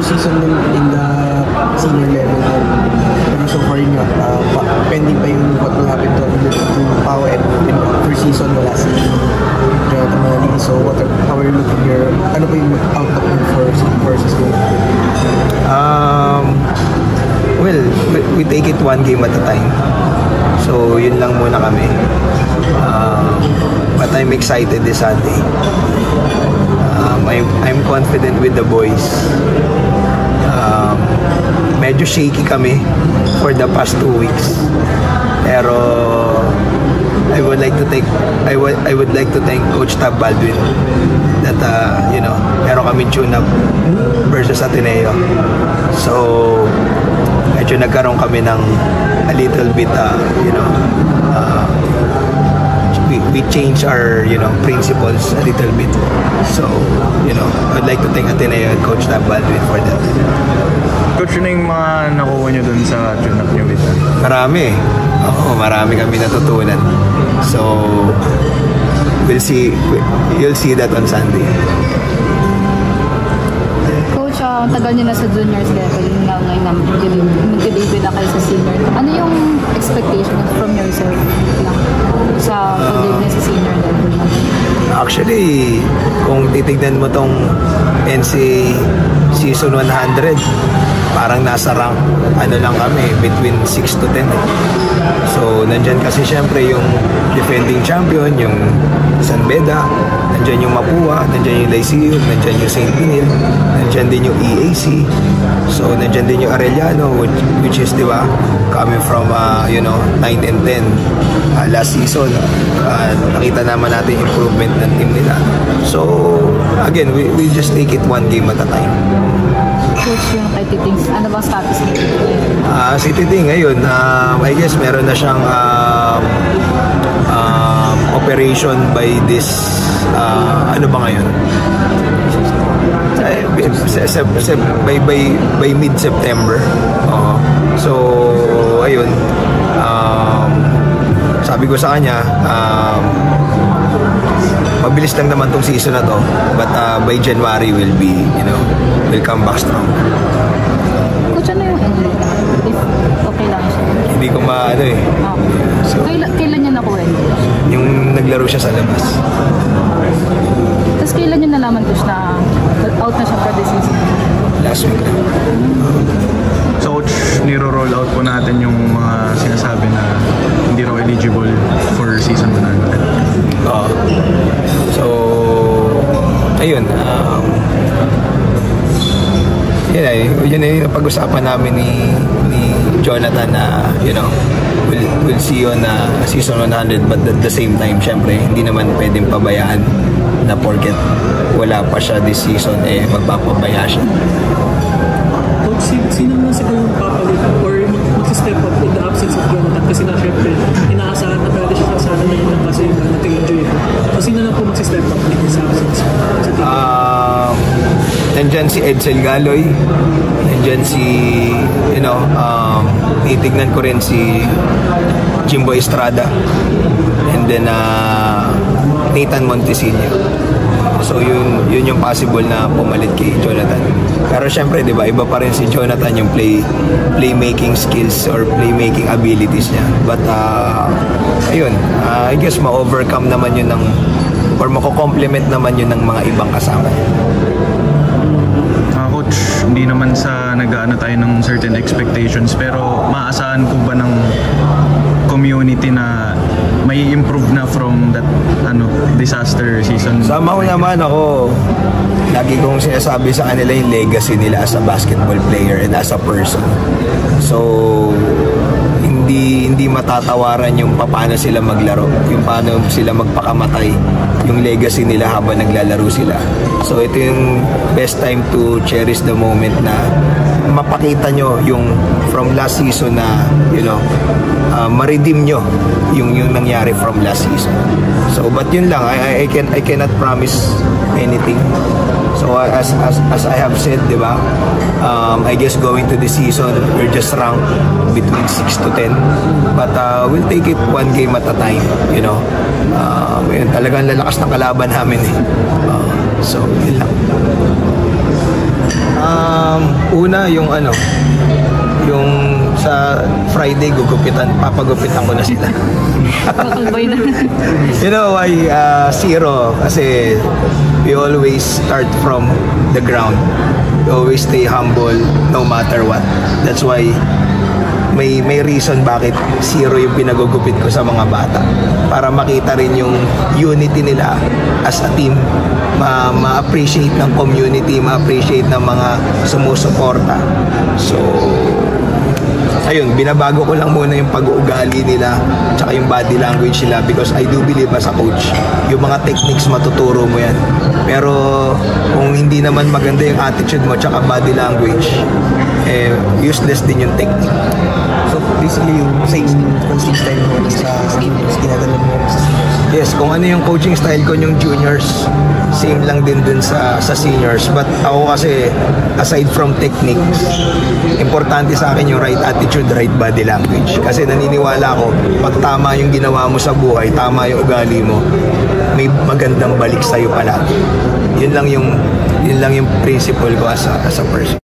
first season in the senior level. Pero so far yun pending pa yung what will happen to Pao and first season wala si Jonathan Manali. So how are you looking here? Ano pa yung outlook mo for season? Well, we take it one game at a time. So yun lang muna kami. But I'm excited this Sunday. I'm confident with the boys. Medyo shaky kami for the past 2 weeks. Pero I would like to thank Coach Tab Baldwin that meron kami tune up versus Ateneo. So medyo nagkaroon kami ng a little bit we change our principles a little bit. So I'd like to thank Ateneo and Coach Tab Baldwin for that. Coach, yun yung mga nakuha nyo dun sa tune-up nyo with that? Marami. Marami kami natutunan. So you'll see that on Sunday. Coach, tagal nyo na sa juniors level, ngayon na mag-debut na kayo sa senior. Ano yung expectation from yourself lang sa pag-debut sa senior level? Actually, kung titignan mo tong NCAA season 100, parang nasa rank lang kami, between 6 to 10. So nandyan kasi syempre yung defending champion, yung San Beda, nandyan yung Mapua, nandyan yung Lyceum, nandyan yung St. Pinil, nandyan din yung EAC. So nandyan din yung Arellano, which is, di ba, coming from 9 and 10 last season. Nakita naman natin yung improvement ng team nila. So again, we just take it one game at a time. Coach, yung kay Titing, ano bang status nito? Si Titing ngayon, I guess meron na siyang operation by this ano ba ngayon? By mid-September. So ayun, sabi ko sa kanya, mabilis lang naman tong season na to, but by January will come back strong. Coach, ano yung injury? If okay lang siya? Hindi ko So, kailan niya nakuha? Yung naglaro siya sa labas. Tapos kailan niya nalaman, Coach, na out na siya for the season? Last week. So Coach, niro-roll out po natin yung mga sinasabi na hindi raw eligible for season 100. So ayun, yun ay napag-usapan namin ni Jonathan na we'll see you on season 100, but at the same time syempre hindi naman pwedeng pabayaan na porket wala pa siya this season magpapabaya siya. Coach, sino naman siguro yung papalit or mag-step up in the absence of Jonathan kasi na syempre inaasahan na pwede siya sana na yun kasi yung nag-enjoy ito. So sino na po mag-step up in his absence sa team? Nandyan si Edsel Galoy, nandyan si titignan ko rin si Jimbo Estrada, and then Nathan Montesino. So yun yung possible na pumalit kay Jonathan. Pero syempre, 'di ba, iba pa rin si Jonathan yung playmaking skills or playmaking abilities niya. But ayun, I guess ma-overcome naman yun or mako-complement naman yun ng mga ibang kasama niya. Coach, hindi naman sa nag-aano tayo ng certain expectations, pero maasahan po ba ng community na may improve na from that disaster season? Sama ko naman ako. Lagi kong sinasabi sa kanila yung legacy nila as a basketball player and as a person. So hindi matatawaran yung paano sila maglaro, yung paano sila magpakamatay, yung legacy nila habang naglalaro sila. So ito yung best time to cherish the moment na mapakita nyo yung from last season na ma-redeem nyo yung nangyari from last season. So but yun lang, I cannot promise anything. So as I have said, di ba, I guess going to the season we're just ranked between 6 to 10, but we'll take it one game at a time. Yun, talagang lalakas ng kalaban namin so yun lang. Una, yung sa Friday papagupitan ko na sila. Kakalbay na. You know why zero? Kasi we always start from the ground. We always stay humble no matter what. That's why may reason bakit zero yung pinagugupit ko sa mga bata. Para makita rin yung unity nila as a team. Ma-appreciate ng community, ma-appreciate ng mga sumusuporta. So, ayun, binabago ko lang muna yung pag-uugali nila tsaka yung body language nila because I do believe as a coach, yung mga techniques matuturo mo yan. Pero kung hindi naman maganda yung attitude mo tsaka body language, useless din yung technique. So basically yung same coaching style mo sa juniors, ginagawa mo sa seniors? Yes, kung ano yung coaching style ko yung juniors, same lang din dun sa seniors. But ako kasi, aside from techniques, importante sa akin yung right attitude, right body language. Kasi naniniwala ko, pag tama yung ginawa mo sa buhay, tama yung ugali mo, may magandang balik sa'yo pala. Yun lang yung principle ko as a person.